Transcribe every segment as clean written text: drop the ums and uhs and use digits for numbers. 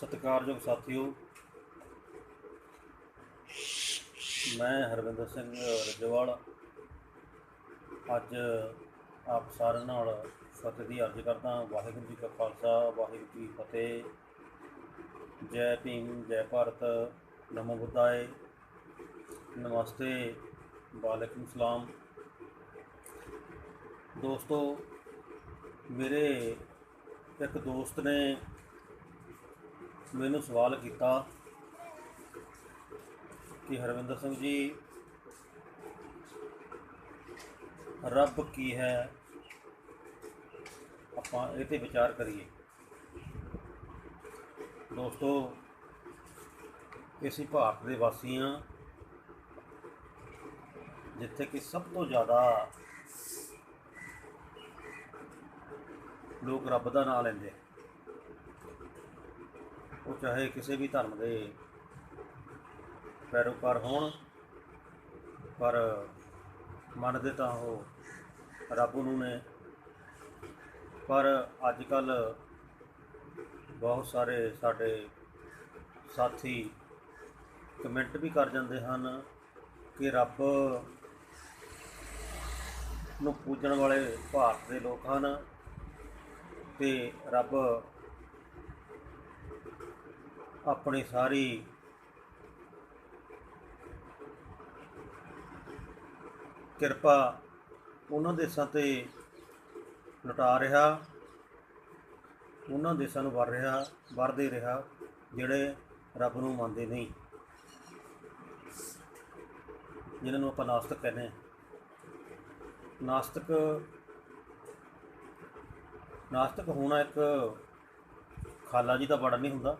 सत्कारयोग साथियों, मैं हरविंदर सिंह रजवाल अज आप सारे नाल फतेह की अर्ज करदा। वाहिगुरू जी का खालसा, वाहिगुरू जी की फतेह। जय भीम, जय भारत, नमो बुद्धाए, नमस्ते, वालेकुम सलाम। दोस्तों, मेरे एक दोस्त ने मैनू सवाल किया कि हरविंदर सिंह जी, रब की है, आपां इह ते विचार करिए। दोस्तों, ਅਸੀਂ ਭਾਰਤ ਦੇ ਵਾਸੀ ਹਾਂ ਜਿੱਥੇ कि सब तो ज़्यादा लोग रब का नाम लेंदे, वो चाहे किसी भी धर्म के पैरोकार होण, पर मनदे तां वो रब नूं ने। पर अजकल बहुत सारे साडे साथी कमेंट भी कर जाते हैं कि रब नूं पूजण वाले भारत के लोग हैं ते रब अपनी सारी किरपा उन्हां देशां ते लुटा रहा, उन्हां देशां नूं वर दे रहा जिहड़े रब नूं मनदे नहीं, जिन्हां नूं आपां नास्तिक कहने। नास्तिक होना एक खाला जी का बड़ा नहीं हुंदा।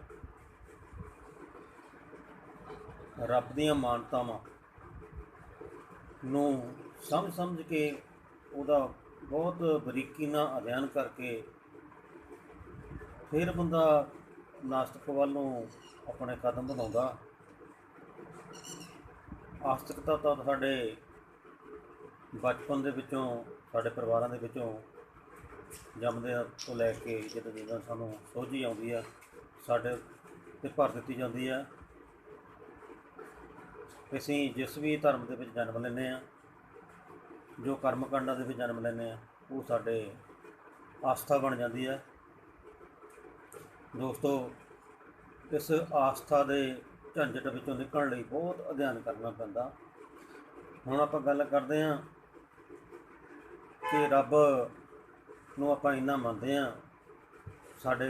रब दीयां मानतावां नूं समझ के उहदा बहुत बरीकी नाल अध्ययन करके फिर बंदा नास्तिक वल नूं अपने कदम बढ़ाउंदा। आस्तिकता तो साडे बचपन दे विचों, साडे परिवारां दे विचों जमदे तो लैके जदों जदों सानूं सोझी आउंदी है साडे ते भर दित्ती जांदी है। असीं जिस भी धर्म दे विच जन्म लैंदे आ, जो कर्म कांडां दे विच जन्म लैंदे आ, वो साडे आस्था बन जाती है। दोस्तों, इस आस्था के झंझट विचों निकलण लई बहुत अध्ययन करना पैंदा। हुण आपां गल करदे हां कि रब नूं आपां इन्ना मनदे हां, साडे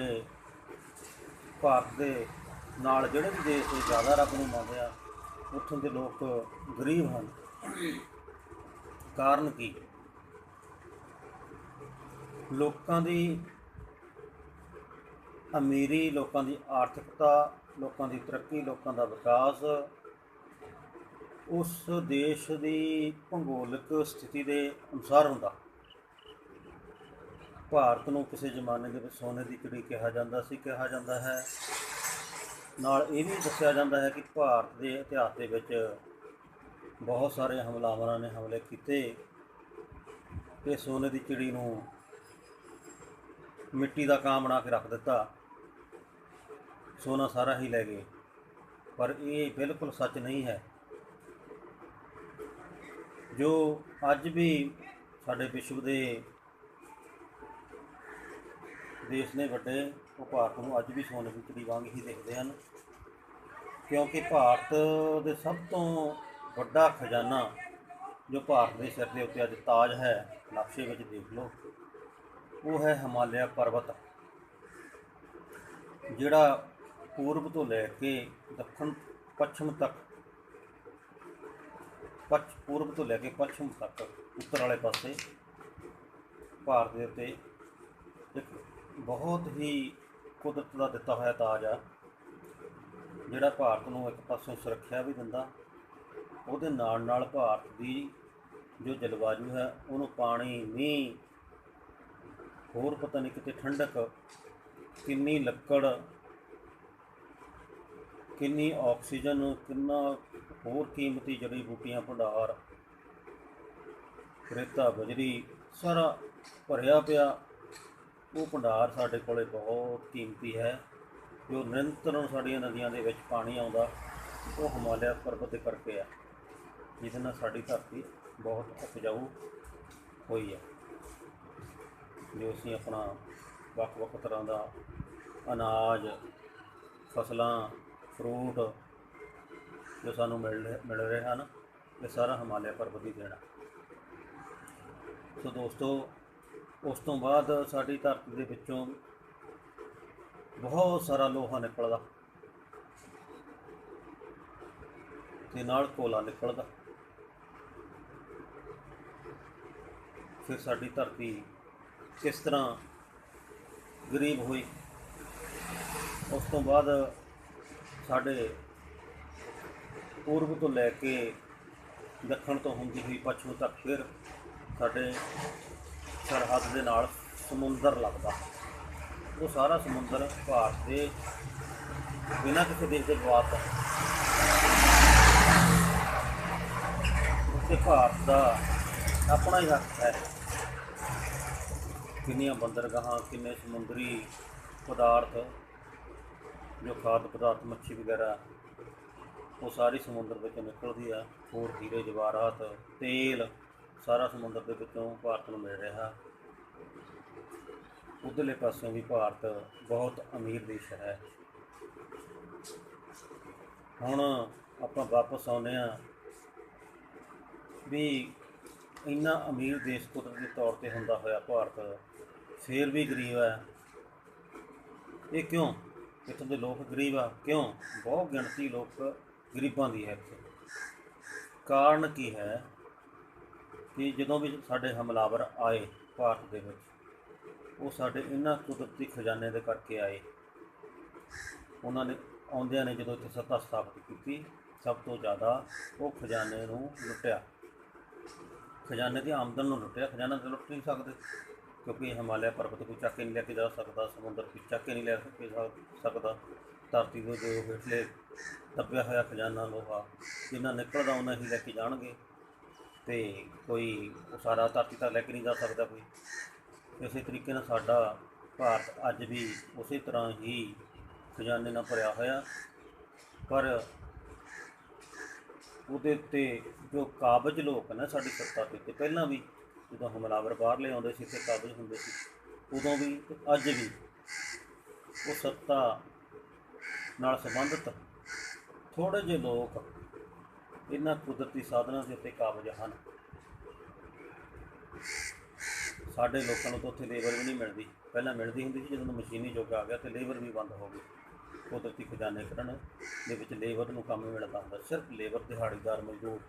भारत दे नाल जिहड़े भी देश ज़्यादा रब नूं मनदे आ, उत्थों के लोग गरीब हैं। कारण की? लोकां दी अमीरी, लोकां दी आर्थिकता, लोकां दी तरक्की, लोकां दा विकास उस देश की भूगोलिक स्थिति के अनुसार हुंदा। भारत नूं किसी जमाने के सोने की चिड़ी कहा जाता है। नाल ये भी दस्सिया जाता है कि भारत के इतिहास के विच बहुत सारे हमलावरां ने हमले किए ते सोने की चिड़ी नूं मिट्टी का कां बना के रख दिता, सोना सारा ही लै गए। पर यह बिल्कुल सच नहीं है। जो अज भी साडे विश्व के देश ने वड्डे, वो भारत नूं अज भी सोने की चिड़ी वांग ही देखते हैं, क्योंकि भारत के सब तो वड्डा खजाना जो भारत के सिर के उत्ते अज ताज है, नक्शे में देख लो, वो है हिमालय पर्वत, जिहड़ा पूर्व तो लैके दक्षिण पश्चिम तक, पूर्व तो लैके पश्चिम तक उत्तर वाले पासे भारत के उत्ते एक बहुत ही कुदरत का दिता हुआ ताज आ, जिहड़ा भारत नूं एक पासों सुरक्षा भी दिंदा, उहदे नाल नाल भारत की जो जलवायु है उन्होंने पानी, मींह, होर पता नहीं किते ठंडक, किन्नी लक्कड़, किन्नी ऑक्सीजन, किन्ना होर कीमती जड़ी बूटियां भंडार, रेता बजरी सारा भरिया पिया वो भंडार साडे कोले बहुत कीमती है। ਜੋ ਨਿਰੰਤਰ ਸਾਡੀਆਂ ਨਦੀਆਂ ਦੇ ਵਿੱਚ ਪਾਣੀ ਆਉਂਦਾ ਉਹ ਹਿਮਾਲਿਆ ਪਰਬਤ ਦੇ ਕਰਕੇ ਆ, ਜਿਹਦੇ ਨਾਲ ਸਾਡੀ ਧਰਤੀ ਬਹੁਤ ਉਪਜਾਊ ਹੋਈ ਹੈ। ਜੋ ਅਸੀਂ ਆਪਣਾ ਵੱਖ ਵੱਖ ਤਰ੍ਹਾਂ ਦਾ ਅਨਾਜ, ਫਸਲਾਂ, ਫਰੂਟ ਜੋ ਸਾਨੂੰ ਮਿਲ ਰਹੇ ਹਨ, ਇਹ ਸਾਰਾ ਹਿਮਾਲਿਆ ਪਰਬਤ ਦੀ ਦੇਣ। ਸੋ ਦੋਸਤੋ, ਉਸ ਤੋਂ ਬਾਅਦ ਸਾਡੀ ਧਰਤੀ ਦੇ ਵਿੱਚੋਂ ਬਹੁਤ ਸਾਰਾ ਲੋਹਾ ਨਿਕਲਦਾ ਤੇ ਨਾਲ ਕੋਲਾ ਨਿਕਲਦਾ। ਫਿਰ ਸਾਡੀ ਧਰਤੀ ਕਿਸ ਤਰ੍ਹਾਂ ਗਰੀਬ ਹੋਈ। ਉਸ ਤੋਂ ਬਾਅਦ ਸਾਡੇ ਪੂਰਬ ਤੋਂ ਲੈ ਕੇ ਦੱਖਣ ਤੋਂ ਹੁੰਦੀ ਹੋਈ ਪੱਛਮ ਤੱਕ ਫਿਰ ਸਾਡੇ ਸਰਹੱਦ ਦੇ ਨਾਲ ਸਮੁੰਦਰ ਲੱਗਦਾ। ਉਹ ਸਾਰਾ ਸਮੁੰਦਰ ਭਾਰਤ ਦੇ ਬਿਨਾਂ ਕਿਸੇ ਦੇਸ਼ ਦੇ ਜਵਾਬ ਦਾ, ਉੱਥੇ ਭਾਰਤ ਦਾ ਆਪਣਾ ਹੀ ਹੱਕ ਹੈ। ਕਿੰਨੀਆਂ ਬੰਦਰਗਾਹਾਂ, ਕਿੰਨੇ ਸਮੁੰਦਰੀ ਪਦਾਰਥ, ਜੋ ਖਾਦ ਪਦਾਰਥ, ਮੱਛੀ ਵਗੈਰਾ, ਉਹ ਸਾਰੀ ਸਮੁੰਦਰ ਵਿੱਚੋਂ ਨਿਕਲਦੀ ਆ। ਹੋਰ ਹੀਰੇ ਜਵਾਹਰਾਤ, ਤੇਲ, ਸਾਰਾ ਸਮੁੰਦਰ ਦੇ ਵਿੱਚੋਂ ਭਾਰਤ ਨੂੰ ਮਿਲ ਰਿਹਾ। ਉੱਧਰਲੇ ਪਾਸਿਓਂ ਵੀ ਭਾਰਤ ਬਹੁਤ ਅਮੀਰ ਦੇਸ਼ ਹੈ। ਹੁਣ ਆਪਾਂ ਵਾਪਸ ਆਉਂਦੇ ਹਾਂ ਵੀ ਇੰਨਾ ਅਮੀਰ ਦੇਸ਼ ਕੁਦਰਤੀ ਤੌਰ 'ਤੇ ਹੁੰਦਾ ਹੋਇਆ ਭਾਰਤ ਫਿਰ ਵੀ ਗਰੀਬ ਹੈ। ਇਹ ਕਿਉਂ? ਇੱਥੋਂ ਦੇ ਲੋਕ ਗਰੀਬ ਆ ਕਿਉਂ? ਬਹੁਤ ਗਿਣਤੀ ਲੋਕ ਗਰੀਬਾਂ ਦੀ ਹੈ ਇੱਥੇ। ਕਾਰਨ ਕੀ ਹੈ ਕਿ ਜਦੋਂ ਵੀ ਸਾਡੇ ਹਮਲਾਵਰ ਆਏ ਭਾਰਤ ਦੇ ਵਿੱਚ, ਉਹ ਸਾਡੇ ਇਹਨਾਂ ਕੁਦਰਤੀ ਖਜ਼ਾਨੇ ਦੇ ਕਰਕੇ ਆਏ। ਉਹਨਾਂ ਨੇ ਆਉਂਦਿਆਂ ਨੇ ਜਦੋਂ ਇੱਥੇ ਸੱਤਾ ਸਥਾਪਿਤ ਕੀਤੀ, ਸਭ ਤੋਂ ਜ਼ਿਆਦਾ ਉਹ ਖਜ਼ਾਨੇ ਨੂੰ ਲੁੱਟਿਆ, ਖਜ਼ਾਨੇ ਦੀ ਆਮਦਨ ਨੂੰ ਲੁੱਟਿਆ। ਖਜ਼ਾਨਾ ਤਾਂ ਲੁੱਟ ਨਹੀਂ ਸਕਦੇ, ਕਿਉਂਕਿ ਹਿਮਾਲਿਆ ਪਰਬਤ ਕੋਈ ਚੱਕ ਕੇ ਨਹੀਂ ਲੈ ਕੇ ਜਾ ਸਕਦਾ, ਸਮੁੰਦਰ ਕੋਈ ਚੱਕ ਕੇ ਨਹੀਂ ਲੈ ਕੇ ਜਾ ਸਕਦਾ। ਧਰਤੀ ਦੇ ਜੋ ਹੇਠਲੇ ਦੱਬਿਆ ਹੋਇਆ ਖਜ਼ਾਨਾ ਲੋਹਾ, ਜਿੰਨਾ ਨਿਕਲਦਾ ਉਹਨਾਂ ਹੀ ਲੈ ਕੇ ਜਾਣਗੇ, ਅਤੇ ਕੋਈ ਉਹ ਸਾਰਾ ਧਰਤੀ ਤਾਂ ਲੈ ਕੇ ਨਹੀਂ ਜਾ ਸਕਦਾ ਕੋਈ। ਇਸੇ ਤਰੀਕੇ ਨਾਲ ਸਾਡਾ ਭਾਰਤ ਅੱਜ ਵੀ ਉਸੇ ਤਰ੍ਹਾਂ ਹੀ ਖਜ਼ਾਨੇ ਨਾਲ ਭਰਿਆ ਹੋਇਆ, ਪਰ ਉਹਦੇ ਉੱਤੇ ਜੋ ਕਾਬਜ਼ ਲੋਕ ਨੇ ਸਾਡੀ ਸੱਤਾ ਦੇ ਉੱਤੇ, ਪਹਿਲਾਂ ਵੀ ਜਦੋਂ ਹਮਲਾਵਰ ਬਾਹਰਲੇ ਆਉਂਦੇ ਸੀ ਇੱਥੇ ਕਾਬਜ਼ ਹੁੰਦੇ ਸੀ, ਉਦੋਂ ਵੀ ਅੱਜ ਵੀ ਉਹ ਸੱਤਾ ਨਾਲ ਸੰਬੰਧਿਤ ਥੋੜ੍ਹੇ ਜਿਹੇ ਲੋਕ ਇਹਨਾਂ ਕੁਦਰਤੀ ਸਾਧਨਾਂ ਦੇ ਉੱਤੇ ਕਾਬਜ਼ ਹਨ। ਸਾਡੇ ਲੋਕਾਂ ਨੂੰ ਤਾਂ ਉੱਥੇ ਲੇਬਰ ਵੀ ਨਹੀਂ ਮਿਲਦੀ। ਪਹਿਲਾਂ ਮਿਲਦੀ ਹੁੰਦੀ ਸੀ, ਜਦੋਂ ਮਸ਼ੀਨੀ ਯੁੱਗ ਆ ਗਿਆ ਅਤੇ ਲੇਬਰ ਵੀ ਬੰਦ ਹੋ ਗਈ। ਕੁਦਰਤੀ ਖਜ਼ਾਨੇ ਕੱਢਣ ਦੇ ਵਿੱਚ ਲੇਬਰ ਨੂੰ ਕੰਮ ਮਿਲਦਾ ਹੁੰਦਾ, ਸਿਰਫ ਲੇਬਰ, ਦਿਹਾੜੀਦਾਰ, ਮਜ਼ਦੂਰ।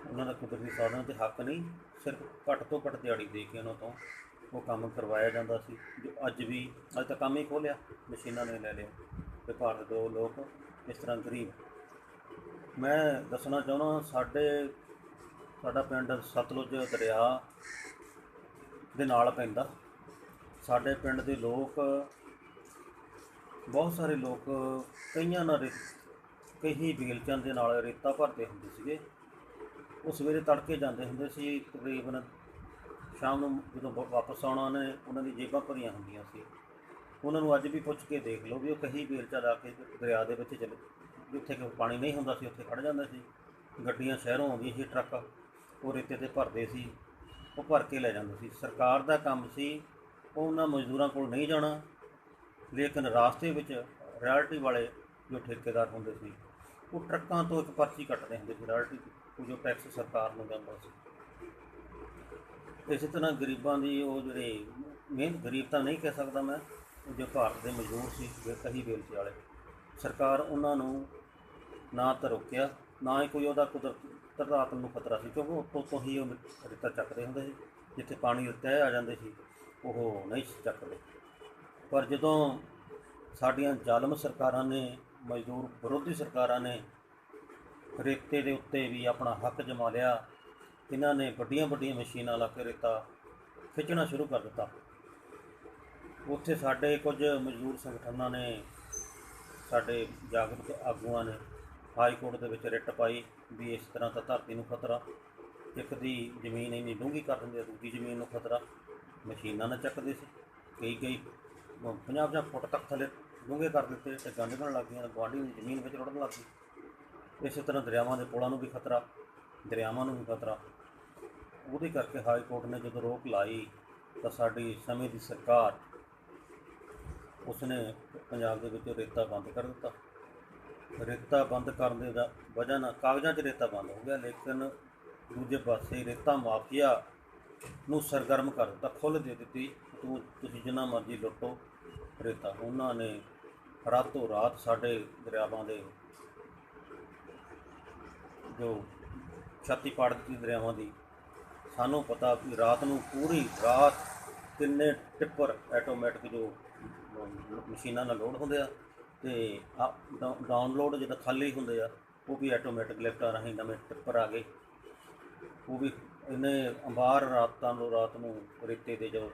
ਉਹਨਾਂ ਦਾ ਕੁਦਰਤੀ ਸਾਧਨਾਂ 'ਤੇ ਹੱਕ ਨਹੀਂ, ਸਿਰਫ ਘੱਟ ਤੋਂ ਘੱਟ ਦਿਹਾੜੀ ਦੇ ਕੇ ਉਹਨਾਂ ਤੋਂ ਉਹ ਕੰਮ ਕਰਵਾਇਆ ਜਾਂਦਾ ਸੀ। ਜੋ ਅੱਜ ਤਾਂ ਕੰਮ ਹੀ ਖੋਲ੍ਹਿਆ, ਮਸ਼ੀਨਾਂ ਨੇ ਲੈ ਲਿਆ ਅਤੇ ਭਾਰਤ ਦੇ ਲੋਕ ਇਸ ਤਰ੍ਹਾਂ ਗਰੀਬ। ਮੈਂ ਦੱਸਣਾ ਚਾਹੁੰਦਾ, ਸਾਡਾ ਪਿੰਡ ਸਤਲੁਜ ਦਰਿਆ ਦੇ ਨਾਲ ਪੈਂਦਾ। ਸਾਡੇ ਪਿੰਡ ਦੇ ਲੋਕ, ਬਹੁਤ ਸਾਰੇ ਲੋਕ, ਕਈ ਬੇਲਚਾਂ ਦੇ ਨਾਲ ਰੇਤਾ ਭਰਦੇ ਹੁੰਦੇ ਸੀਗੇ। ਉਹ ਸਵੇਰੇ ਤੜਕੇ ਜਾਂਦੇ ਹੁੰਦੇ ਸੀ, ਤਕਰੀਬਨ ਸ਼ਾਮ ਨੂੰ ਜਦੋਂ ਵਾਪਸ ਆਉਣਾ ਉਹਨਾਂ ਦੀ ਜੇਬਾਂ ਭਰੀਆਂ ਹੁੰਦੀਆਂ ਸੀ। ਉਹਨਾਂ ਨੂੰ ਅੱਜ ਵੀ ਪੁੱਛ ਕੇ ਦੇਖ ਲਓ ਵੀ ਉਹ ਕਈ ਬੇਲਚਾ ਲਾ ਕੇ ਦਰਿਆ ਦੇ ਵਿੱਚ ਜਿੱਥੇ ਕਿ ਪਾਣੀ ਨਹੀਂ ਹੁੰਦਾ ਸੀ ਉੱਥੇ ਖੜ੍ਹ ਜਾਂਦੇ ਸੀ। ਗੱਡੀਆਂ ਸ਼ਹਿਰੋਂ ਆਉਂਦੀਆਂ ਸੀ, ਟਰੱਕ, ਉਹ ਰੇਤੇ 'ਤੇ ਭਰਦੇ ਸੀ, ਉਹ ਭਰ ਕੇ ਲੈ ਜਾਂਦੇ ਸੀ। ਸਰਕਾਰ ਦਾ ਕੰਮ ਸੀ ਉਹਨਾਂ ਮਜ਼ਦੂਰਾਂ ਕੋਲ ਨਹੀਂ ਜਾਣਾ, ਲੇਕਿਨ ਰਾਸਤੇ ਵਿੱਚ ਰਾਇਲਟੀ ਵਾਲੇ ਜੋ ਠੇਕੇਦਾਰ ਹੁੰਦੇ ਸੀ, ਉਹ ਟਰੱਕਾਂ ਤੋਂ ਇੱਕ ਪਰਚੀ ਕੱਟਦੇ ਹੁੰਦੇ ਸੀ ਰਾਇਲਟੀ ਦੀ, ਜੋ ਟੈਕਸ ਸਰਕਾਰ ਨੂੰ ਜਾਂਦਾ ਸੀ। ਇਸੇ ਤਰ੍ਹਾਂ ਗਰੀਬਾਂ ਦੀ ਉਹ ਜਿਹੜੇ ਮਿਹਨਤ, ਗਰੀਬ ਤਾਂ ਨਹੀਂ ਕਹਿ ਸਕਦਾ ਮੈਂ, ਜੋ ਭਾਰਤ ਦੇ ਮਜ਼ਦੂਰ ਸੀ ਕਹੀ ਵੇਲਚੇ ਵਾਲੇ, ਸਰਕਾਰ ਉਹਨਾਂ ਨੂੰ ਨਾ ਤਾਂ ਰੋਕਿਆ, ਨਾ ਹੀ ਕੋਈ ਉਹਦਾ ਧਰਾਤਲ ਨੂੰ ਖਤਰਾ ਸੀ, ਕਿਉਂਕਿ ਉੱਤੋਂ ਤੋਂ ਹੀ ਉਹ ਰੇਤਾ ਚੱਕਦੇ ਹੁੰਦੇ ਸੀ। ਜਿੱਥੇ ਪਾਣੀ ਤੈਅ ਆ ਜਾਂਦੇ ਸੀ ਉਹ ਨਹੀਂ ਚੱਕਦੇ। ਪਰ ਜਦੋਂ ਸਾਡੀਆਂ ਜ਼ਾਲਮ ਸਰਕਾਰਾਂ ਨੇ, ਮਜ਼ਦੂਰ ਵਿਰੋਧੀ ਸਰਕਾਰਾਂ ਨੇ ਰੇਤੇ ਦੇ ਉੱਤੇ ਵੀ ਆਪਣਾ ਹੱਕ ਜਮਾ ਲਿਆ, ਇਹਨਾਂ ਨੇ ਵੱਡੀਆਂ ਵੱਡੀਆਂ ਮਸ਼ੀਨਾਂ ਲਾ ਕੇ ਰੇਤਾ ਖਿੱਚਣਾ ਸ਼ੁਰੂ ਕਰ ਦਿੱਤਾ। ਉੱਥੇ ਸਾਡੇ ਕੁਝ ਮਜ਼ਦੂਰ ਸੰਗਠਨਾਂ ਨੇ, ਸਾਡੇ ਜਾਗਰੂਕ ਆਗੂਆਂ ਨੇ ਹਾਈ ਕੋਰਟ ਦੇ ਵਿੱਚ ਰਿਟ ਪਾਈ ਵੀ ਇਸ ਤਰ੍ਹਾਂ ਤਾਂ ਧਰਤੀ ਨੂੰ ਖਤਰਾ, ਇੱਕ ਦੀ ਜ਼ਮੀਨ ਇੰਨੀ ਡੂੰਘੀ ਕਰ ਦਿੰਦੇ, ਦੂਜੀ ਜ਼ਮੀਨ ਨੂੰ ਖਤਰਾ। ਮਸ਼ੀਨਾਂ ਨਾਲ ਚੱਕਦੇ ਸੀ, ਕਈ 50-50 ਫੁੱਟ ਤੱਕ ਥੱਲੇ ਡੂੰਘੇ ਕਰ ਦਿੱਤੇ ਤੇ ਗੰਦ ਨਿਕਲਣ ਲੱਗ ਗਈਆਂ, ਗੁਆਂਢੀ ਦੀ ਜ਼ਮੀਨ ਵਿੱਚ ਰੁੜਨ ਲੱਗ ਗਈ। ਇਸੇ ਤਰ੍ਹਾਂ ਦਰਿਆਵਾਂ ਦੇ ਪੁਲਾਂ ਨੂੰ ਵੀ ਖਤਰਾ, ਦਰਿਆਵਾਂ ਨੂੰ ਵੀ ਖਤਰਾ। ਉਹਦੇ ਕਰਕੇ ਹਾਈ ਕੋਰਟ ਨੇ ਜਦੋਂ ਰੋਕ ਲਾਈ ਤਾਂ ਸਾਡੀ ਸਮੇਂ ਦੀ ਸਰਕਾਰ ਉਸਨੇ ਪੰਜਾਬ ਦੇ ਵਿੱਚ ਰੇਤਾ ਬੰਦ ਕਰ ਦਿੱਤਾ। ਰੇਤਾ ਬੰਦ ਕਰਨ ਦੇ ਵਜ੍ਹਾ ਨਾਲ ਕਾਗਜ਼ਾਂ 'ਚ ਰੇਤਾ ਬੰਦ ਹੋ ਗਿਆ, ਲੇਕਿਨ ਦੂਜੇ ਪਾਸੇ ਰੇਤਾ ਮਾਫੀਆ ਨੂੰ ਸਰਗਰਮ ਕਰ ਦਿੱਤਾ, ਖੁੱਲ੍ਹ ਦੇ ਦਿੱਤੀ, ਤੁਸੀਂ ਜਿੰਨਾ ਮਰਜ਼ੀ ਲੁੱਟੋ ਰੇਤਾ। ਉਹਨਾਂ ਨੇ ਰਾਤੋਂ ਰਾਤ ਸਾਡੇ ਦਰਿਆਵਾਂ ਦੇ ਜੋ ਛਾਤੀ ਪਾੜ ਦਿੱਤੀ ਦਰਿਆਵਾਂ ਦੀ। ਸਾਨੂੰ ਪਤਾ ਵੀ ਰਾਤ ਨੂੰ ਪੂਰੀ ਰਾਤ ਕਿੰਨੇ ਟਿੱਪਰ ਆਟੋਮੈਟਿਕ ਜੋ ਮਸ਼ੀਨਾਂ ਨਾਲ ਲੋਡ ਹੁੰਦੇ ਆ ਅਤੇ ਡਾਊਨਲੋਡ ਜਦੋਂ ਖਾਲੀ ਹੁੰਦੇ ਆ ਉਹ ਵੀ ਆਟੋਮੈਟਿਕ ਲਿਫਟਾਂ ਰਾਹੀਂ ਨਵੇਂ ਟਿੱਪਰ ਆ ਗਏ। ਉਹ ਵੀ ਇੰਨੇ ਅੰਬਾਰ ਰਾਤ ਨੂੰ ਰੇਤੇ ਦੇ ਜੋ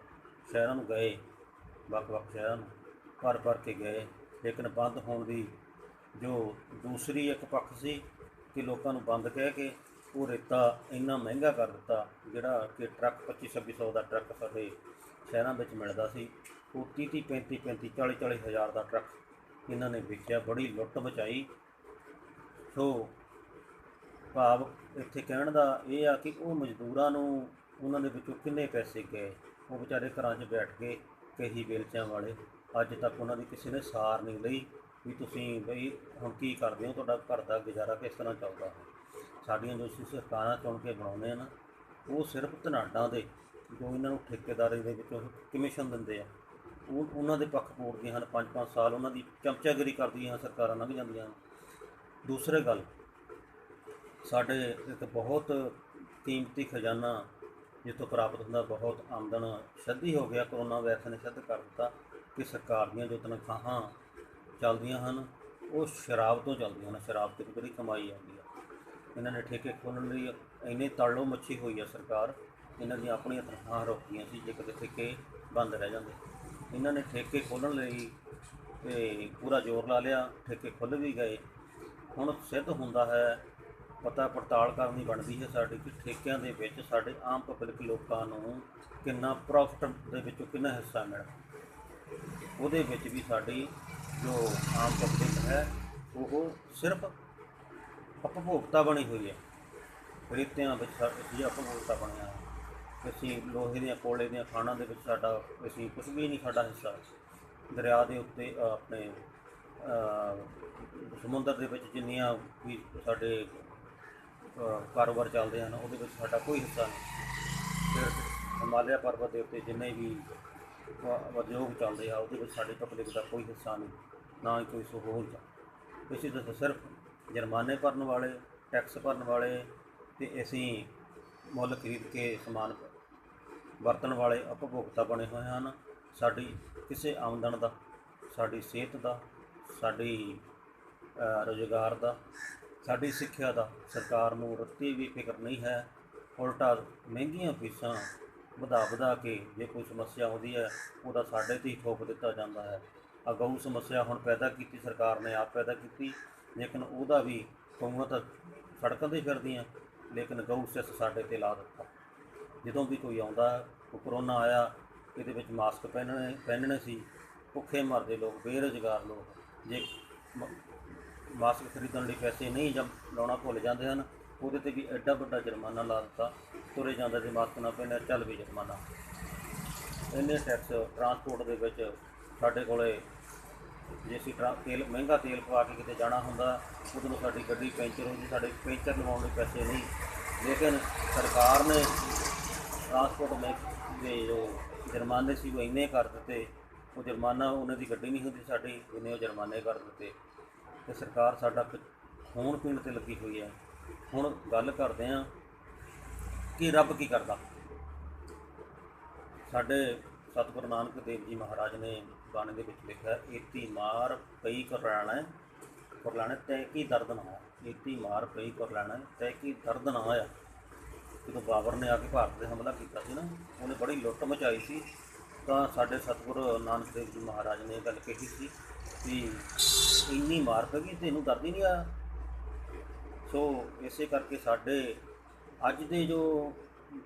ਸ਼ਹਿਰਾਂ ਨੂੰ ਗਏ, ਵੱਖ-ਵੱਖ ਸ਼ਹਿਰਾਂ ਨੂੰ ਭਰ ਕੇ ਗਏ। ਲੇਕਿਨ ਬੰਦ ਹੋਣ ਦੀ ਜੋ ਦੂਸਰੀ ਇੱਕ ਪੱਖ ਸੀ ਕਿ ਲੋਕਾਂ ਨੂੰ ਬੰਦ ਕਹਿ ਕੇ ਉਹ ਰੇਤਾ ਇੰਨਾ ਮਹਿੰਗਾ ਕਰ ਦਿੱਤਾ, ਜਿਹੜਾ ਕਿ ਟਰੱਕ 2500-2600 ਦਾ ਟਰੱਕ ਸਾਡੇ ਸ਼ਹਿਰਾਂ ਵਿੱਚ ਮਿਲਦਾ ਸੀ, ਉਹ 30-30, 35-35, 40-40 ਹਜ਼ਾਰ ਦਾ ਟਰੱਕ ਇਹਨਾਂ ਨੇ ਵੇਚਿਆ। ਬੜੀ ਲੁੱਟ ਮਚਾਈ। ਸੋ ਭਾਵ ਇੱਥੇ ਕਹਿਣ ਦਾ ਇਹ ਆ ਕਿ ਉਹ ਮਜ਼ਦੂਰਾਂ ਨੂੰ ਉਹਨਾਂ ਦੇ ਵਿੱਚੋਂ ਕਿੰਨੇ ਪੈਸੇ ਗਏ। ਉਹ ਵਿਚਾਰੇ ਘਰਾਂ 'ਚ ਬੈਠ ਕੇ ਕਹੀ ਵੇਲਚਿਆਂ ਵਾਲੇ, ਅੱਜ ਤੱਕ ਉਹਨਾਂ ਦੀ ਕਿਸੇ ਨੇ ਸਾਰ ਨਹੀਂ ਲਈ ਵੀ ਤੁਸੀਂ ਬਈ ਹੁਣ ਕੀ ਕਰਦੇ ਹੋ, ਤੁਹਾਡਾ ਘਰ ਦਾ ਗੁਜ਼ਾਰਾ ਕਿਸ ਤਰ੍ਹਾਂ ਚੱਲਦਾ ਹੈ। ਸਾਡੀਆਂ ਜੋ ਅਸੀਂ ਸਰਕਾਰਾਂ ਚੁਣ ਕੇ ਬਣਾਉਂਦੇ ਆ ਨਾ, ਉਹ ਸਿਰਫ ਧਨਾਡਾਂ ਦੇ ਜੋ ਇਹਨਾਂ ਨੂੰ ਠੇਕੇਦਾਰੀ ਦੇ ਵਿੱਚੋਂ ਕਮਿਸ਼ਨ ਦਿੰਦੇ ਆ, ਉਹਨਾਂ ਦੇ ਪੱਖ ਪੂਰਦੀਆਂ ਹਨ। 5-5 ਸਾਲ ਉਹਨਾਂ ਦੀ ਚਮਚਾਗਿਰੀ ਕਰਦੀਆਂ ਸਰਕਾਰਾਂ ਲੰਘ ਜਾਂਦੀਆਂ। ਦੂਸਰੀ ਗੱਲ, ਸਾਡੇ ਇੱਕ ਬਹੁਤ ਕੀਮਤੀ ਖਜ਼ਾਨਾ ਜਿੱਥੋਂ ਪ੍ਰਾਪਤ ਹੁੰਦਾ, ਬਹੁਤ ਆਮਦਨ ਸਿੱਧੀ ਹੋ ਗਿਆ। ਕਰੋਨਾ ਵਾਇਰਸ ਨੇ ਸਿੱਧ ਕਰ ਦਿੱਤਾ ਕਿ ਸਰਕਾਰ ਦੀਆਂ ਜੋ ਤਨਖਾਹਾਂ ਚੱਲਦੀਆਂ ਹਨ ਉਹ ਸ਼ਰਾਬ ਤੋਂ ਚੱਲਦੀਆਂ ਹਨ। ਸ਼ਰਾਬ ਤੋਂ ਬੜੀ ਕਮਾਈ ਆਉਂਦੀ ਆ। ਇਹਨਾਂ ਨੇ ਠੇਕੇ ਖੋਲ੍ਹਣ ਲਈ ਇੰਨੀ ਤਾਲੋ ਮੱਛੀ ਹੋਈ ਆ ਸਰਕਾਰ, ਇਹਨਾਂ ਦੀਆਂ ਆਪਣੀਆਂ ਤਨਖਾਹਾਂ ਰੋਕੀਆਂ ਸੀ ਜੇ ਕਦੇ ਠੇਕੇ ਬੰਦ ਰਹਿ ਜਾਂਦੇ। ਇਹਨਾਂ ਨੇ ਠੇਕੇ ਖੋਲ੍ਹਣ ਲਈ ਤੇ ਪੂਰਾ ਜ਼ੋਰ ਲਾ ਲਿਆ, ਠੇਕੇ ਖੁੱਲ੍ਹ ਵੀ ਗਏ। ਹੁਣ ਸਿੱਧ ਹੁੰਦਾ ਹੈ, ਪਤਾ ਪੜਤਾਲ ਕਰਨੀ ਬਣਦੀ ਹੈ ਸਾਡੀ ਕਿ ਠੇਕਿਆਂ ਦੇ ਵਿੱਚ ਸਾਡੇ ਆਮ ਪਬਲਿਕ ਲੋਕਾਂ ਨੂੰ ਕਿੰਨਾ ਪ੍ਰੋਫਿਟ ਦੇ ਵਿੱਚੋਂ ਕਿੰਨਾ ਹਿੱਸਾ ਮਿਲਦਾ। ਉਹਦੇ ਵਿੱਚ ਵੀ ਸਾਡੀ ਜੋ ਆਮ ਪਬਲਿਕ ਹੈ ਉਹ ਸਿਰਫ ਉਪਭੋਗਤਾ ਬਣੀ ਹੋਈ ਹੈ। ਰੇਤਿਆਂ ਵਿੱਚ ਅਸੀਂ ਉਪਭੋਗਤਾ ਬਣਿਆ। ਅਸੀਂ ਲੋਹੇ ਦੀਆਂ ਕੋਲੇ ਦੀਆਂ ਖਾਣਾਂ ਦੇ ਵਿੱਚ ਸਾਡਾ ਅਸੀਂ ਕੁਛ ਵੀ ਨਹੀਂ ਸਾਡਾ ਹਿੱਸਾ। ਦਰਿਆ ਦੇ ਉੱਤੇ ਆਪਣੇ ਸਮੁੰਦਰ ਦੇ ਵਿੱਚ ਜਿੰਨੀਆਂ ਵੀ ਸਾਡੇ ਕਾਰੋਬਾਰ ਚੱਲਦੇ ਹਨ ਉਹਦੇ ਵਿੱਚ ਸਾਡਾ ਕੋਈ ਹਿੱਸਾ ਨਹੀਂ। ਫਿਰ ਹਿਮਾਲਿਆ ਪਰਬਤ ਦੇ ਉੱਤੇ ਜਿੰਨੇ ਵੀ ਉਦਯੋਗ ਚੱਲਦੇ ਆ ਉਹਦੇ ਵਿੱਚ ਸਾਡੇ ਪਬਲਿਕ ਦਾ ਕੋਈ ਹਿੱਸਾ ਨਹੀਂ, ਨਾ ਹੀ ਕੋਈ ਸਹੂਲਤ। ਇਸੇ ਤਰ੍ਹਾਂ ਸਿਰਫ ਜੁਰਮਾਨੇ ਭਰਨ ਵਾਲੇ, ਟੈਕਸ ਭਰਨ ਵਾਲੇ ਅਤੇ ਅਸੀਂ ਮੁੱਲ ਖਰੀਦ ਕੇ ਸਮਾਨ ਵਰਤਣ ਵਾਲੇ ਉਪਭੋਗਤਾ ਬਣੇ ਹੋਏ ਹਨ। ਸਾਡੀ ਕਿਸੇ ਆਮਦਨ ਦਾ, ਸਾਡੀ ਸਿਹਤ ਦਾ, ਸਾਡੀ ਰੁਜ਼ਗਾਰ ਦਾ, ਸਾਡੀ ਸਿੱਖਿਆ ਦਾ ਸਰਕਾਰ ਨੂੰ ਰੱਤੀ ਵੀ ਫਿਕਰ ਨਹੀਂ ਹੈ। ਉਲਟਾ ਮਹਿੰਗੀਆਂ ਫੀਸਾਂ ਵਧਾ ਕੇ ਜੇ ਕੋਈ ਸਮੱਸਿਆ ਆਉਂਦੀ ਹੈ ਉਹਦਾ ਸਾਡੇ 'ਤੇ ਹੀ ਥੋਪ ਦਿੱਤਾ ਜਾਂਦਾ ਹੈ। ਅਗਾਊਂ ਸਮੱਸਿਆ ਹੁਣ ਪੈਦਾ ਕੀਤੀ ਸਰਕਾਰ ਨੇ, ਆਪ ਪੈਦਾ ਕੀਤੀ, ਲੇਕਿਨ ਉਹਦਾ ਵੀ ਕੌਮਾਂ ਸੜਕਾਂ 'ਤੇ ਫਿਰਦੀਆਂ, ਲੇਕਿਨ ਗਊ ਸੈਸ ਸਾਡੇ 'ਤੇ ਲਾ ਦਿੱਤਾ। ਜਦੋਂ ਵੀ ਕੋਈ ਆਉਂਦਾ, ਕੋਈ ਕਰੋਨਾ ਆਇਆ, ਇਹਦੇ ਵਿੱਚ ਮਾਸਕ ਪਹਿਨਣੇ ਸੀ, ਭੁੱਖੇ ਮਰਦੇ ਲੋਕ, ਬੇਰੁਜ਼ਗਾਰ ਲੋਕ, ਜੇ ਮਾਸਕ ਖਰੀਦਣ ਲਈ ਪੈਸੇ ਨਹੀਂ ਲਾਉਣਾ ਭੁੱਲ ਜਾਂਦੇ ਹਨ, ਉਹਦੇ 'ਤੇ ਵੀ ਐਡਾ ਵੱਡਾ ਜੁਰਮਾਨਾ ਲਾ ਦਿੱਤਾ। ਤੁਰੇ ਜਾਂਦਾ ਜੇ ਮਾਸਕ ਨਾ ਪਹਿਨਿਆ ਚੱਲ ਵੀ ਜੁਰਮਾਨਾ। ਇੰਨੇ ਟੈਕਸ ਟਰਾਂਸਪੋਰਟ ਦੇ ਵਿੱਚ ਸਾਡੇ ਕੋਲੇ ਜੇ ਅਸੀਂ ਮਹਿੰਗਾ ਤੇਲ ਪਵਾ ਕੇ ਕਿਤੇ ਜਾਣਾ ਹੁੰਦਾ, ਉਦੋਂ ਸਾਡੀ ਗੱਡੀ ਪੈਂਚਰ ਹੁੰਦੀ, ਸਾਡੇ ਪੈਂਚਰ ਲਵਾਉਣ ਲਈ ਪੈਸੇ ਨਹੀਂ। ਲੇਕਿਨ ਸਰਕਾਰ ਨੇ ਟਰਾਂਸਪੋਰਟ ਦੇ ਜੋ ਜੁਰਮਾਨੇ ਸੀ ਉਹ ਇੰਨੇ ਕਰ ਦਿੱਤੇ, ਉਹ ਜੁਰਮਾਨਾ ਉਹਨਾਂ ਦੀ ਗੱਡੀ ਨਹੀਂ ਹੁੰਦੀ ਸਾਡੀ, ਜਿੰਨੇ ਉਹ ਜੁਰਮਾਨੇ ਕਰ ਦਿੱਤੇ। ਅਤੇ ਸਰਕਾਰ ਸਾਡਾ ਖੂਨ ਪੀਣ 'ਤੇ ਲੱਗੀ ਹੋਈ ਹੈ। ਹੁਣ ਗੱਲ ਕਰਦੇ ਹਾਂ ਕਿ ਰੱਬ ਕੀ ਕਰਦਾ। ਸਾਡੇ ਸਤਿਗੁਰੂ ਨਾਨਕ ਦੇਵ ਜੀ ਮਹਾਰਾਜ ਨੇ ਬਾਣੀ ਦੇ ਵਿੱਚ ਲਿਖਿਆ, ਏਤੀ ਮਾਰ ਪਈ ਕੁਰਲਾਣੇ ਤੈ ਕੀ ਦਰਦ ਨਾ ਆਇਆ। ਏਤੀ ਮਾਰ ਪਈ ਕੁਰਲਾਣੇ ਤੈ ਕੀ ਦਰਦ ਨਾ ਆਇਆ। ਜਦੋਂ ਬਾਬਰ ਨੇ ਆ ਕੇ ਭਾਰਤ 'ਤੇ ਹਮਲਾ ਕੀਤਾ ਸੀ ਨਾ, ਉਹਨੇ ਬੜੀ ਲੁੱਟ ਮਚਾਈ ਸੀ, ਤਾਂ ਸਾਡੇ ਸਤਿਗੁਰੂ ਨਾਨਕ ਦੇਵ ਜੀ ਮਹਾਰਾਜ ਨੇ ਇਹ ਗੱਲ ਕਹੀ ਸੀ ਕਿ ਇੰਨੀ ਮਾਰ ਪੈ ਗਈ ਤੈਨੂੰ ਦਰਦ ਹੀ ਨਹੀਂ ਆਇਆ। ਸੋ ਇਸੇ ਕਰਕੇ ਸਾਡੇ ਅੱਜ ਦੇ ਜੋ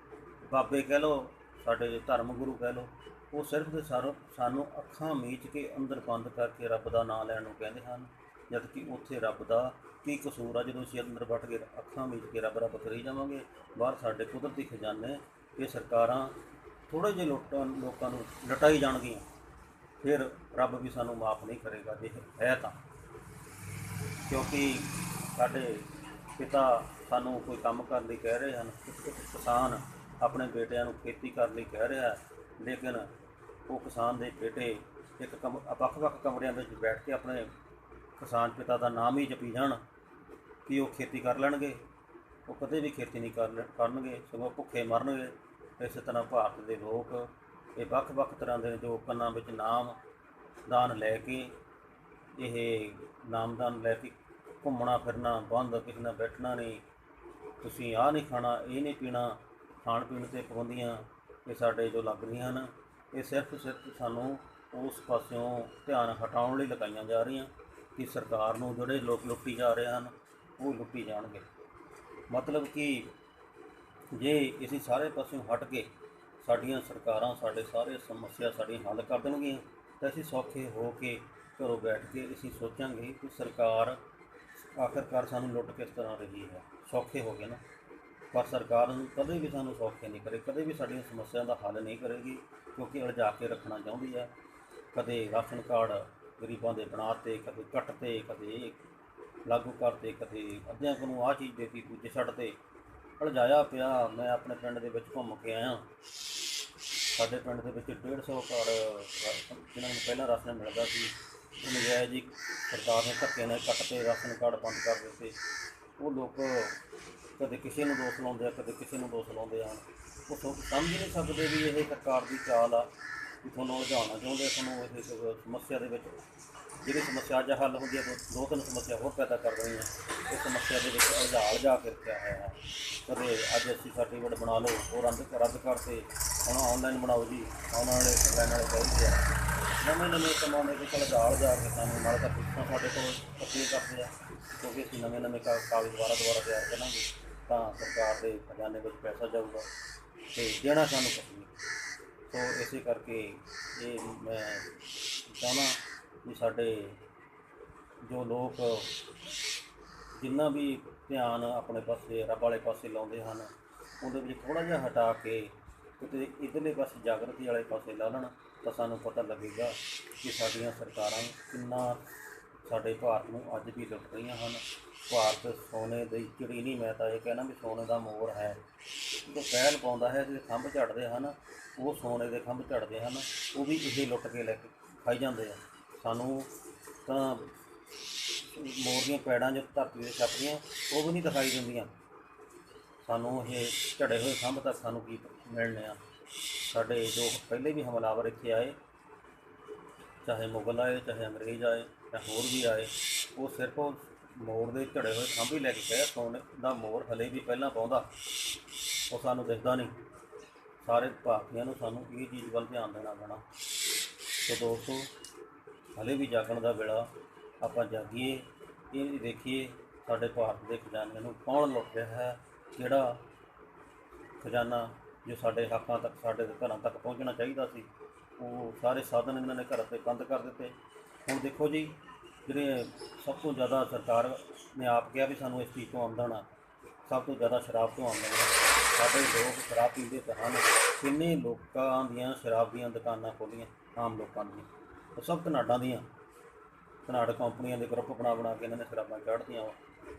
ਬਾਬੇ ਕਹਿ ਲਓ, ਸਾਡੇ ਜੋ ਧਰਮ ਗੁਰੂ ਕਹਿ ਲਓ, ਉਹ ਸਿਰਫ ਤੇ ਸਾਨੂੰ ਅੱਖਾਂ ਮੀਚ ਕੇ ਅੰਦਰ ਬੰਦ ਕਰਕੇ ਰੱਬ ਦਾ ਨਾਂ ਲੈਣ ਨੂੰ ਕਹਿੰਦੇ ਹਨ, ਜਦ ਕਿ ਉੱਥੇ ਰੱਬ ਦਾ ਕੀ ਕਸੂਰ ਆ? ਜਦੋਂ ਅਸੀਂ ਅੰਦਰ ਬੈਠ ਕੇ ਅੱਖਾਂ ਮੀਚ ਕੇ ਰੱਬ ਰੱਬ ਕਰੀ ਜਾਵਾਂਗੇ, ਬਾਹਰ ਸਾਡੇ ਕੁਦਰਤੀ ਖਜ਼ਾਨੇ ਇਹ ਸਰਕਾਰਾਂ ਥੋੜ੍ਹੇ ਜਿਹੇ ਲੋਕਾਂ ਨੂੰ ਲਟਾਈ ਜਾਣਗੀਆਂ, ਫਿਰ ਰੱਬ ਵੀ ਸਾਨੂੰ ਮਾफ़ ਨਹੀਂ ਕਰੇਗਾ ਜੇ ਹੈ ਤਾਂ। ਕਿਉਂਕਿ ਸਾਡੇ ਪਿਤਾ ਸਾਨੂੰ ਕੋਈ ਕੰਮ ਕਰਨ ਲਈ ਕਹਿ ਰਹੇ ਹਨ, ਕਿਸਾਨ ਆਪਣੇ ਬੇਟਿਆਂ ਨੂੰ ਖੇਤੀ ਕਰਨ ਲਈ ਕਹਿ ਰਿਹਾ, ਲੇਕਿਨ ਉਹ ਕਿਸਾਨ ਦੇ ਬੇਟੇ ਵੱਖ-ਵੱਖ ਕਮਰਿਆਂ ਵਿੱਚ ਬੈਠ ਕੇ ਆਪਣੇ ਕਿਸਾਨ ਪਿਤਾ ਦਾ ਨਾਮ ਹੀ ਜਪੀ ਜਾਣ, ਕਿ ਉਹ ਖੇਤੀ ਕਰ ਲੈਣਗੇ? ਉਹ ਕਦੇ ਵੀ ਖੇਤੀ ਨਹੀਂ ਕਰਨਗੇ, ਸਗੋਂ ਭੁੱਖੇ ਮਰਨਗੇ। ਇਸੇ ਤਰ੍ਹਾਂ ਭਾਰਤ ਦੇ ਲੋਕ ਇਹ ਵੱਖ-ਵੱਖ ਤਰ੍ਹਾਂ ਦੇ ਜੋ ਕੰਨਾਂ ਵਿੱਚ ਨਾਮ ਦਾਨ ਲੈ ਕੇ, ਇਹ ਨਾਮਦਾਨ ਲੈ ਕੇ ਘੁੰਮਣਾ ਫਿਰਨਾ ਬੰਦ, ਕਿਸੇ ਨਾਲ ਬੈਠਣਾ ਨਹੀਂ, ਤੁਸੀਂ ਆਹ ਨਹੀਂ ਖਾਣਾ, ਇਹ ਨਹੀਂ ਪੀਣਾ, ਖਾਣ ਪੀਣ 'ਤੇ ਪਾਬੰਦੀਆਂ ਇਹ ਸਾਡੇ ਜੋ ਲੱਗ ਰਹੀਆਂ ਹਨ, ਇਹ ਸਿਰਫ ਸਾਨੂੰ ਉਸ ਪਾਸਿਓਂ ਧਿਆਨ ਹਟਾਉਣ ਲਈ ਲਗਾਈਆਂ ਜਾ ਰਹੀਆਂ ਕਿ ਸਰਕਾਰ ਨੂੰ ਜਿਹੜੇ ਲੋਕ ਲੁੱਟੀ ਜਾ ਰਹੇ ਹਨ ਉਹ ਲੁੱਟੀ ਜਾਣਗੇ। ਮਤਲਬ ਕਿ ਜੇ ਅਸੀਂ ਸਾਰੇ ਪਾਸਿਓਂ ਹਟ ਕੇ ਸਾਡੀਆਂ ਸਰਕਾਰਾਂ ਸਾਡੇ ਸਾਰੇ ਸਮੱਸਿਆ ਸਾਡੀਆਂ ਹੱਲ ਕਰ ਦੇਣਗੀਆਂ, ਤਾਂ ਅਸੀਂ ਸੌਖੇ ਹੋ ਕੇ ਘਰੋਂ ਬੈਠ ਕੇ ਅਸੀਂ ਸੋਚਾਂਗੇ ਕਿ ਸਰਕਾਰ ਆਖਿਰਕਾਰ ਸਾਨੂੰ ਲੁੱਟ ਕਿਸ ਤਰ੍ਹਾਂ ਰਹੀ ਹੈ, ਸੌਖੇ ਹੋ ਗਏ ਨਾ। ਪਰ ਸਰਕਾਰ ਨੂੰ ਕਦੇ ਵੀ ਸਾਨੂੰ ਸੌਖੇ ਨਹੀਂ ਕਰੇ, ਕਦੇ ਵੀ ਸਾਡੀਆਂ ਸਮੱਸਿਆ ਦਾ ਹੱਲ ਨਹੀਂ ਕਰੇਗੀ, ਕਿਉਂਕਿ ਉਲਝਾ ਕੇ ਰੱਖਣਾ ਚਾਹੁੰਦੀ ਹੈ। ਕਦੇ ਰਾਸ਼ਨ ਕਾਰਡ ਗਰੀਬਾਂ ਦੇ ਬਣਾ 'ਤੇ, ਕਦੇ ਕੱਟ 'ਤੇ, ਕਦੇ ਲਾਗੂ ਕਰਤੇ, ਕਦੇ ਅੱਧਿਆਂ ਨੂੰ ਆਹ ਚੀਜ਼ ਦੇਤੀ, ਦੂਜੇ ਛੱਡ 'ਤੇ ਉਲਝਾਇਆ ਪਿਆ। ਮੈਂ ਆਪਣੇ ਪਿੰਡ ਦੇ ਵਿੱਚ ਘੁੰਮ ਕੇ ਆਇਆ, ਸਾਡੇ ਪਿੰਡ ਦੇ ਵਿੱਚ 150 ਘਰ ਜਿਨ੍ਹਾਂ ਨੂੰ ਪਹਿਲਾਂ ਰਾਸ਼ਨ ਮਿਲਦਾ ਸੀ, ਉਹ ਨਜਾਇਜ਼ ਜੀ ਸਰਕਾਰ ਨੇ ਧੱਕੇ ਨਾਲ ਕੱਟ 'ਤੇ ਰਾਸ਼ਨ ਕਾਰਡ ਬੰਦ ਕਰ ਦਿੱਤੇ। ਉਹ ਲੋਕ ਕਦੇ ਕਿਸੇ ਨੂੰ ਦੋਸ਼ ਲਾਉਂਦੇ ਆ, ਕਦੇ ਕਿਸੇ ਨੂੰ ਦੋਸ਼ ਲਾਉਂਦੇ ਹਨ। ਉਹ ਸਮਝ ਨਹੀਂ ਸਕਦੇ ਵੀ ਇਹ ਸਰਕਾਰ ਦੀ ਚਾਲ ਆ, ਵੀ ਤੁਹਾਨੂੰ ਉਲਝਾਉਣਾ ਚਾਹੁੰਦੇ, ਤੁਹਾਨੂੰ ਇਹ ਸਮੱਸਿਆ ਦੇ ਵਿੱਚ ਜਿਹੜੀ ਸਮੱਸਿਆ ਅੱਜ ਹੱਲ ਹੁੰਦੀ ਹੈ, ਦੋ ਤਿੰਨ ਸਮੱਸਿਆ ਹੋਰ ਪੈਦਾ ਕਰ ਦੇਣੀਆਂ। ਇਸ ਸਮੱਸਿਆ ਦੇ ਵਿੱਚ ਉਲਝਾ ਕੇ ਰੱਖਿਆ ਹੋਇਆ ਹੈ। ਕਦੇ ਅੱਜ ਅਸੀਂ ਸਰਟੀਫਿਕੇਟ ਬਣਾ ਲਓ, ਉਹ ਰੱਦ ਕਰਤੇ, ਹੁਣ ਔਨਲਾਈਨ ਬਣਾਓ ਜੀ, ਆਉਣ ਵਾਲੇ ਲੈਣ ਵਾਲੇ ਚਾਹੀਦੇ ਆ। ਨਵੇਂ ਕੰਮਾਂ ਦੇ ਵਿੱਚ ਉਲਝਾ ਕੇ ਸਾਨੂੰ ਨਾਲ ਤਾਂ ਪੁੱਛਾਂ ਸਾਡੇ ਕੋਲ ਅਪੀਲ ਕਰਦੇ ਆ, ਕਿਉਂਕਿ ਅਸੀਂ ਨਵੇਂ ਕਾਗਜ਼ ਦੁਬਾਰਾ ਤਿਆਰ ਕਰਾਂਗੇ ਤਾਂ ਸਰਕਾਰ ਦੇ ਖਜ਼ਾਨੇ ਵਿੱਚ ਪੈਸਾ ਜਾਊਗਾ ਅਤੇ ਦੇਣਾ ਸਾਨੂੰ ਪਊਗਾ। ਸੋ ਇਸੇ ਕਰਕੇ ਇਹ ਮੈਂ ਚਾਹੁੰਦਾ ਵੀ ਸਾਡੇ ਜੋ ਲੋਕ ਜਿੰਨਾ ਵੀ ਧਿਆਨ ਆਪਣੇ ਪਾਸੇ ਰੱਬ ਵਾਲੇ ਪਾਸੇ ਲਾਉਂਦੇ ਹਨ, ਉਹਦੇ ਵਿੱਚ ਥੋੜ੍ਹਾ ਜਿਹਾ ਹਟਾ ਕੇ ਕਿਤੇ ਇੱਧਰਲੇ ਪਾਸੇ ਜਾਗਰਤੀ ਵਾਲੇ ਪਾਸੇ ਲਾ ਲੈਣ, ਤਾਂ ਸਾਨੂੰ ਪਤਾ ਲੱਗੇਗਾ ਕਿ ਸਾਡੀਆਂ ਸਰਕਾਰਾਂ ਕਿੰਨਾ ਸਾਡੇ ਭਾਰਤ ਨੂੰ ਅੱਜ ਵੀ ਲੁੱਟ ਰਹੀਆਂ ਹਨ। ਭਾਰਤ ਸੋਨੇ ਦੀ ਚਿੜੀ ਨਹੀਂ, ਮੈਂ ਤਾਂ ਇਹ ਕਹਿਣਾ ਵੀ ਸੋਨੇ ਦਾ ਮੋਰ ਹੈ। ਜਦੋਂ ਪਹਿਲ ਪਾਉਂਦਾ ਹੈ ਤੇ ਖੰਭ ਝੜਦੇ ਹਨ, ਉਹ ਸੋਨੇ ਦੇ ਖੰਭ ਝੜਦੇ ਹਨ, ਉਹ ਵੀ ਇਹ ਲੁੱਟ ਕੇ ਲੈ ਕੇ ਖਾਈ ਜਾਂਦੇ ਆ। ਸਾਨੂੰ ਤਾਂ ਮੋਰ ਦੀਆਂ ਪੈੜਾਂ ਜੋ ਧਰਤੀ ਦੇ ਛੱਪਦੀਆਂ ਉਹ ਵੀ ਨਹੀਂ ਦਿਖਾਈ ਦਿੰਦੀਆਂ, ਸਾਨੂੰ ਇਹ ਝੜੇ ਹੋਏ ਖੰਭ ਤੱਕ ਸਾਨੂੰ ਕੀ ਮਿਲਣੇ ਆ। ਸਾਡੇ ਜੋ ਪਹਿਲੇ ਵੀ ਹਮਲਾਵਰ ਇੱਥੇ ਆਏ, ਚਾਹੇ ਮੁਗਲ ਆਏ, ਚਾਹੇ ਅੰਗਰੇਜ਼ ਆਏ, ਜਾਂ ਹੋਰ ਵੀ ਆਏ, ਉਹ ਸਿਰਫ ਮੋਰ ਦੇ ਝੜੇ ਹੋਏ ਖੰਭ ਹੀ ਲੈ ਕੇ ਗਏ। ਸੋਨੇ ਦਾ ਮੋਰ ਹਲੇ ਵੀ ਪਹਿਲਾਂ ਪਾਉਂਦਾ, ਉਹ ਸਾਨੂੰ ਦਿਖਦਾ ਨਹੀਂ। ਸਾਰੇ ਭਾਰਤੀਆਂ ਨੂੰ ਸਾਨੂੰ ਇਹ ਚੀਜ਼ ਵੱਲ ਧਿਆਨ ਦੇਣਾ ਪੈਣਾ। ਸੋ ਦੋਸਤੋ, ਹਲੇ ਵੀ ਜਾਗਣ ਦਾ ਵੇਲਾ, ਆਪਾਂ ਜਾਗੀਏ, ਇਹ ਦੇਖੀਏ ਸਾਡੇ ਭਾਰਤ ਦੇ ਖਜ਼ਾਨੇ ਨੂੰ ਕੌਣ ਲੁੱਟ ਰਿਹਾ ਹੈ। ਕਿਹੜਾ ਖਜ਼ਾਨਾ ਜੋ ਸਾਡੇ ਹੱਕਾਂ ਤੱਕ, ਸਾਡੇ ਘਰਾਂ ਤੱਕ ਪਹੁੰਚਣਾ ਚਾਹੀਦਾ ਸੀ, ਉਹ ਸਾਰੇ ਸਾਧਨ ਇਹਨਾਂ ਨੇ ਘਰਾਂ 'ਤੇ ਬੰਦ ਕਰ ਦਿੱਤੇ। ਹੁਣ ਦੇਖੋ ਜੀ, ਜਿਹੜੇ ਸਭ ਤੋਂ ਜ਼ਿਆਦਾ ਸਰਕਾਰ ਨੇ ਆਪ ਕਿਹਾ ਵੀ ਸਾਨੂੰ ਇਸ ਚੀਜ਼ ਤੋਂ ਆਮਦਨ ਆ, ਸਭ ਤੋਂ ਜ਼ਿਆਦਾ ਸ਼ਰਾਬ ਤੋਂ ਆਮਦਨ ਹੈ। ਸਾਡੇ ਲੋਕ ਸ਼ਰਾਬ ਪੀਂਦੇ ਤਾਂ ਹਨ, ਕਿੰਨੇ ਲੋਕਾਂ ਦੀਆਂ ਸ਼ਰਾਬ ਦੀਆਂ ਦੁਕਾਨਾਂ ਖੋਲ੍ਹੀਆਂ, ਆਮ ਲੋਕਾਂ ਦੀਆਂ, ਉਹ ਸਭ ਧਨਾਡਾਂ ਦੀਆਂ, ਧਨਾਡ ਕੰਪਨੀਆਂ ਦੇ ਗਰੁੱਪ ਬਣਾ ਕੇ ਇਹਨਾਂ ਨੇ ਸ਼ਰਾਬਾਂ ਚਾੜ੍ਹਤੀਆਂ।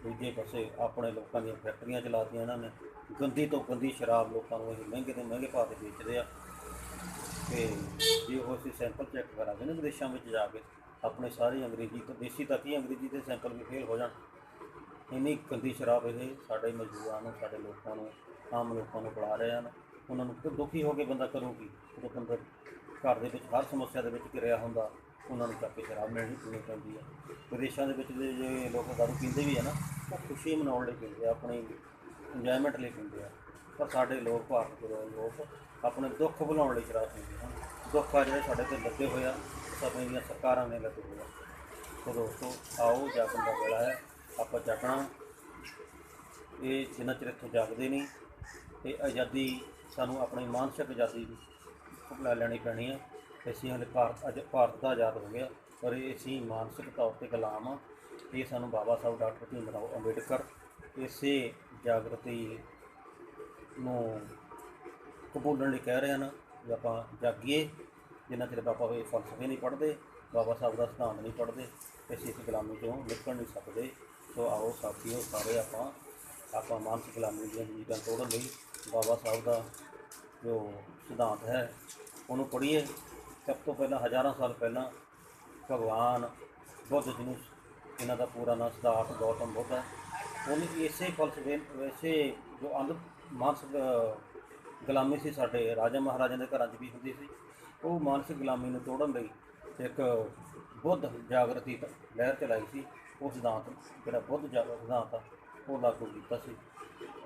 ਦੂਜੇ ਪਾਸੇ ਆਪਣੇ ਲੋਕਾਂ ਦੀਆਂ ਫੈਕਟਰੀਆਂ ਚਲਾਤੀਆਂ ਇਹਨਾਂ ਨੇ, ਗੰਦੀ ਤੋਂ ਗੰਦੀ ਸ਼ਰਾਬ ਲੋਕਾਂ ਨੂੰ ਇਹ ਮਹਿੰਗੇ ਤੋਂ ਮਹਿੰਗੇ ਭਾਅ 'ਤੇ ਵੇਚਦੇ ਆ। ਅਤੇ ਜੇ ਉਹ ਅਸੀਂ ਸੈਂਪਲ ਚੈੱਕ ਕਰਾਂਗੇ ਨਾ ਵਿਦੇਸ਼ਾਂ ਵਿੱਚ ਜਾ ਕੇ, ਆਪਣੇ ਸਾਰੀ ਅੰਗਰੇਜ਼ੀ ਤੋਂ ਦੇਸੀ ਤੱਕ ਹੀ ਅੰਗਰੇਜ਼ੀ ਦੇ ਸੈਂਪਲ ਵੀ ਫੇਲ ਹੋ ਜਾਣ। ਇੰਨੀ ਗੰਦੀ ਸ਼ਰਾਬ ਇਹ ਸਾਡੇ ਮਜ਼ਦੂਰਾਂ ਨੂੰ, ਸਾਡੇ ਲੋਕਾਂ ਨੂੰ, ਆਮ ਲੋਕਾਂ ਨੂੰ ਪਿਲਾ ਰਹੇ ਹਨ। ਉਹਨਾਂ ਨੂੰ ਦੁਖੀ ਹੋ ਕੇ ਬੰਦਾ ਕਰੂਗੀ, ਜਦੋਂ ਬੰਦਾ ਘਰ ਦੇ ਵਿੱਚ ਹਰ ਸਮੱਸਿਆ ਦੇ ਵਿੱਚ ਘਿਰਿਆ ਹੁੰਦਾ, ਉਹਨਾਂ ਨੂੰ ਚੱਕ ਕੇ ਸ਼ਰਾਬ ਪੀਣੀ ਪੈਂਦੀ ਹੈ। ਵਿਦੇਸ਼ਾਂ ਦੇ ਵਿੱਚ ਦੇ ਜੇ ਲੋਕ ਦਾਰੂ ਪੀਂਦੇ ਵੀ ਹੈ ਨਾ, ਉਹ ਖੁਸ਼ੀ ਮਨਾਉਣ ਲਈ ਪੀਂਦੇ ਆ, ਆਪਣੀ ਇੰਜੋਇਮੈਂਟ ਲਈ ਪੀਂਦੇ ਆ। ਪਰ ਸਾਡੇ ਲੋਕ, ਭਾਰਤ ਦੇ ਲੋਕ ਆਪਣੇ ਦੁੱਖ ਭੁਲਾਉਣ ਲਈ ਸ਼ਰਾਬ ਪੀਂਦੇ ਹਨ। ਦੁੱਖ ਆ ਜਿਹੜੇ ਸਾਡੇ 'ਤੇ ਲੱਗੇ ਹੋਏ ਆ, ਸਮੇਂ ਦੀਆਂ ਸਰਕਾਰਾਂ ਨੇ ਲੱਗੇ ਹੋਏ ਆ। ਸੋ ਦੋਸਤੋ, ਆਓ ਜਾਗਣ ਦਾ ਵੇਲਾ ਹੈ, ਆਪਾਂ ਜਾਗਣਾ। ਇਹ ਜਿੰਨਾ ਚਿਰ ਇੱਥੋਂ ਜਾਗਦੇ ਨਹੀਂ, ਇਹ ਆਜ਼ਾਦੀ ਸਾਨੂੰ ਆਪਣੀ ਮਾਨਸਿਕ ਆਜ਼ਾਦੀ ਲੈ ਲੈਣੀ ਪੈਣੀ ਆ। ਅਸੀਂ ਹਲੇ ਭਾਰਤ ਦਾ ਆਜ਼ਾਦ ਹੋ ਗਿਆ, ਪਰ ਇਹ ਅਸੀਂ ਮਾਨਸਿਕ ਤੌਰ 'ਤੇ ਗੁਲਾਮ ਆ। ਇਹ ਸਾਨੂੰ ਬਾਬਾ ਸਾਹਿਬ ਡਾਕਟਰ ਭੀਮ ਰਾਓ ਅੰਬੇਡਕਰ ਇਸੇ ਜਾਗਰਤੀ ਨੂੰ ਕਬੂਲਣ ਲਈ ਕਹਿ ਰਹੇ ਹਨ ਵੀ ਆਪਾਂ ਜਾਗੀਏ। ਜਿੰਨਾ ਚਿਰ ਆਪਾਂ ਇਹ ਫਲਸਫੇ ਨਹੀਂ ਪੜ੍ਹਦੇ, ਬਾਬਾ ਸਾਹਿਬ ਦਾ ਸਿਧਾਂਤ ਨਹੀਂ ਪੜ੍ਹਦੇ, ਅਸੀਂ ਇਸ ਗੁਲਾਮੀ ਤੋਂ ਨਿਕਲ ਨਹੀਂ ਸਕਦੇ। ਸੋ ਆਓ ਸਾਥੀਓ, ਸਾਰੇ ਆਪਾਂ ਮਾਨਸਿਕ ਗੁਲਾਮੀ ਦੀਆਂ ਜੰਜੀਰਾਂ ਤੋੜਨ ਲਈ ਬਾਬਾ ਸਾਹਿਬ ਦਾ ਜੋ ਸਿਧਾਂਤ ਹੈ ਉਹਨੂੰ ਪੜ੍ਹੀਏ। ਸਭ ਤੋਂ ਪਹਿਲਾਂ ਹਜ਼ਾਰਾਂ ਸਾਲ ਪਹਿਲਾਂ ਭਗਵਾਨ ਬੁੱਧ, ਜਿਹਨੂੰ ਇਹਨਾਂ ਦਾ ਪੂਰਾ ਨਾਂ ਸਿਧਾਰਥ ਗੌਤਮ ਬੁੱਧ ਹੈ, ਉਹਨੇ ਇਸੇ ਫਲਸਫੇ, ਇਸੇ ਜੋ ਮਾਨਸਿਕ ਗੁਲਾਮੀ ਸੀ ਸਾਡੇ ਰਾਜਾ ਮਹਾਰਾਜਿਆਂ ਦੇ ਘਰਾਂ 'ਚ ਵੀ ਹੁੰਦੀ ਸੀ, ਉਹ ਮਾਨਸਿਕ ਗੁਲਾਮੀ ਨੂੰ ਤੋੜਨ ਲਈ ਇੱਕ ਬੁੱਧ ਜਾਗਰਤੀ ਲਹਿਰ ਚਲਾਈ ਸੀ। ਉਹ ਸਿਧਾਂਤ ਜਿਹੜਾ ਬੁੱਧ ਸਿਧਾਂਤ ਆ ਉਹ ਲਾਗੂ ਕੀਤਾ ਸੀ।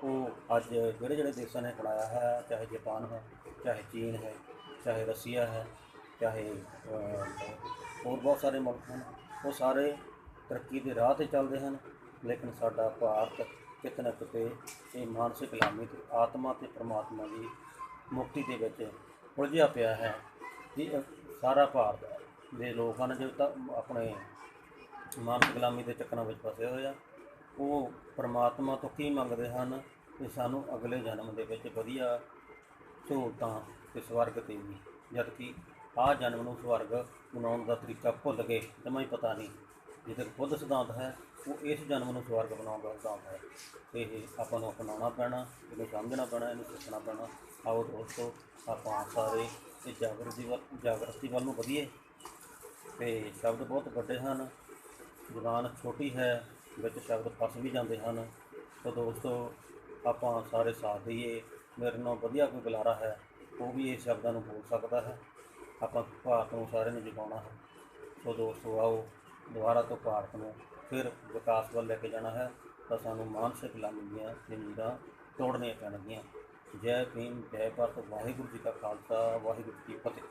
ਉਹ ਅੱਜ ਜਿਹੜੇ ਦੇਸ਼ਾਂ ਨੇ ਅਪਣਾਇਆ ਹੈ, ਚਾਹੇ ਜਾਪਾਨ ਹੈ, ਚਾਹੇ ਚੀਨ ਹੈ, ਚਾਹੇ ਰਸੀਆ ਹੈ, ਚਾਹੇ ਹੋਰ ਬਹੁਤ ਸਾਰੇ ਮੁਲਕ ਹਨ, ਉਹ ਸਾਰੇ ਤਰੱਕੀ ਦੇ ਰਾਹ 'ਤੇ ਚੱਲਦੇ ਹਨ। ਲੇਕਿਨ ਸਾਡਾ ਭਾਰਤ ਕਿਤੇ ਨਾ ਕਿਤੇ ਇਹ ਮਾਨਸਿਕ ਗੁਲਾਮੀ ਅਤੇ ਆਤਮਾ ਅਤੇ ਪਰਮਾਤਮਾ ਦੀ ਮੁਕਤੀ ਦੇ ਵਿੱਚ ਉਲਝਿਆ ਪਿਆ ਹੈ। ਜੀ ਸਾਰਾ ਭਾਰਤ ਦੇ ਲੋਕ ਹਨ ਜੋ ਤਾਂ ਆਪਣੇ ਮਾਨਸਿਕ ਗੁਲਾਮੀ ਦੇ ਚੱਕਰਾਂ ਵਿੱਚ ਫਸੇ ਹੋਏ ਆ। ਉਹ ਪਰਮਾਤਮਾ ਤੋਂ ਕੀ ਮੰਗਦੇ ਹਨ ਕਿ ਸਾਨੂੰ ਅਗਲੇ ਜਨਮ ਦੇ ਵਿੱਚ ਵਧੀਆ ਸਹੂਲਤਾਂ ਅਤੇ ਸਵਰਗ ਦੇਵੀ, ਜਦ ਕਿ ਆਹ ਜਨਮ ਨੂੰ ਸਵਰਗ ਬਣਾਉਣ ਦਾ ਤਰੀਕਾ ਭੁੱਲ ਗਏ, ਜਮਾਂ ਹੀ ਪਤਾ ਨਹੀਂ। ਜਿੱਥੇ ਬੁੱਧ ਸਿਧਾਂਤ ਹੈ ਉਹ ਇਸ ਜਨਮ ਨੂੰ ਸਵਰਗ ਬਣਾਉਣ ਦਾ ਸਿਧਾਂਤ ਹੈ। ਇਹ ਆਪਾਂ ਨੂੰ ਅਪਣਾਉਣਾ ਪੈਣਾ, ਇਹਨੂੰ ਸਮਝਣਾ ਪੈਣਾ, ਇਹਨੂੰ ਸਿੱਖਣਾ ਪੈਣਾ। ਆਓ ਦੋਸਤੋ, ਆਪਾਂ ਸਾਰੇ ਇਹ ਜਾਗਰਤੀ ਵੱਲ ਨੂੰ ਵਧੀਏ। ਅਤੇ ਸ਼ਬਦ ਬਹੁਤ ਵੱਡੇ ਹਨ, ਜ਼ੁਬਾਨ ਛੋਟੀ ਹੈ, ਵਿੱਚ ਸ਼ਬਦ ਫਸ ਵੀ ਜਾਂਦੇ ਹਨ। ਸੋ ਦੋਸਤੋ, ਆਪਾਂ ਸਾਰੇ ਸਾਥ ਦਈਏ। ਮੇਰੇ ਨਾਲ ਵਧੀਆ ਕੋਈ ਬੁਲਾਰਾ ਹੈ, ਉਹ ਵੀ ਇਹ ਸ਼ਬਦਾਂ ਨੂੰ ਬੋਲ ਸਕਦਾ ਹੈ। ਆਪਾਂ ਭਾਰਤ ਨੂੰ ਸਾਰਿਆਂ ਨੂੰ ਜਗਾਉਣਾ ਹੈ। ਸੋ ਦੋਸਤੋ, ਆਓ ਦੁਬਾਰਾ ਤੋਂ ਭਾਰਤ ਨੂੰ ਫਿਰ ਵਿਕਾਸ ਵੱਲ ਲੈ ਕੇ ਜਾਣਾ ਹੈ ਤਾਂ ਸਾਨੂੰ ਮਾਨਸਿਕ ਗੁਲਾਮੀ ਦੀਆਂ ਜੰਜੀਰਾਂ ਤੋੜਨੀਆਂ ਪੈਣਗੀਆਂ। ਜੈ ਭੀਮ, ਜੈ ਭਾਰਤ। ਵਾਹਿਗੁਰੂ ਜੀ ਕਾ ਖਾਲਸਾ, ਵਾਹਿਗੁਰੂ ਜੀ ਕੀ ਫਤਿਹ।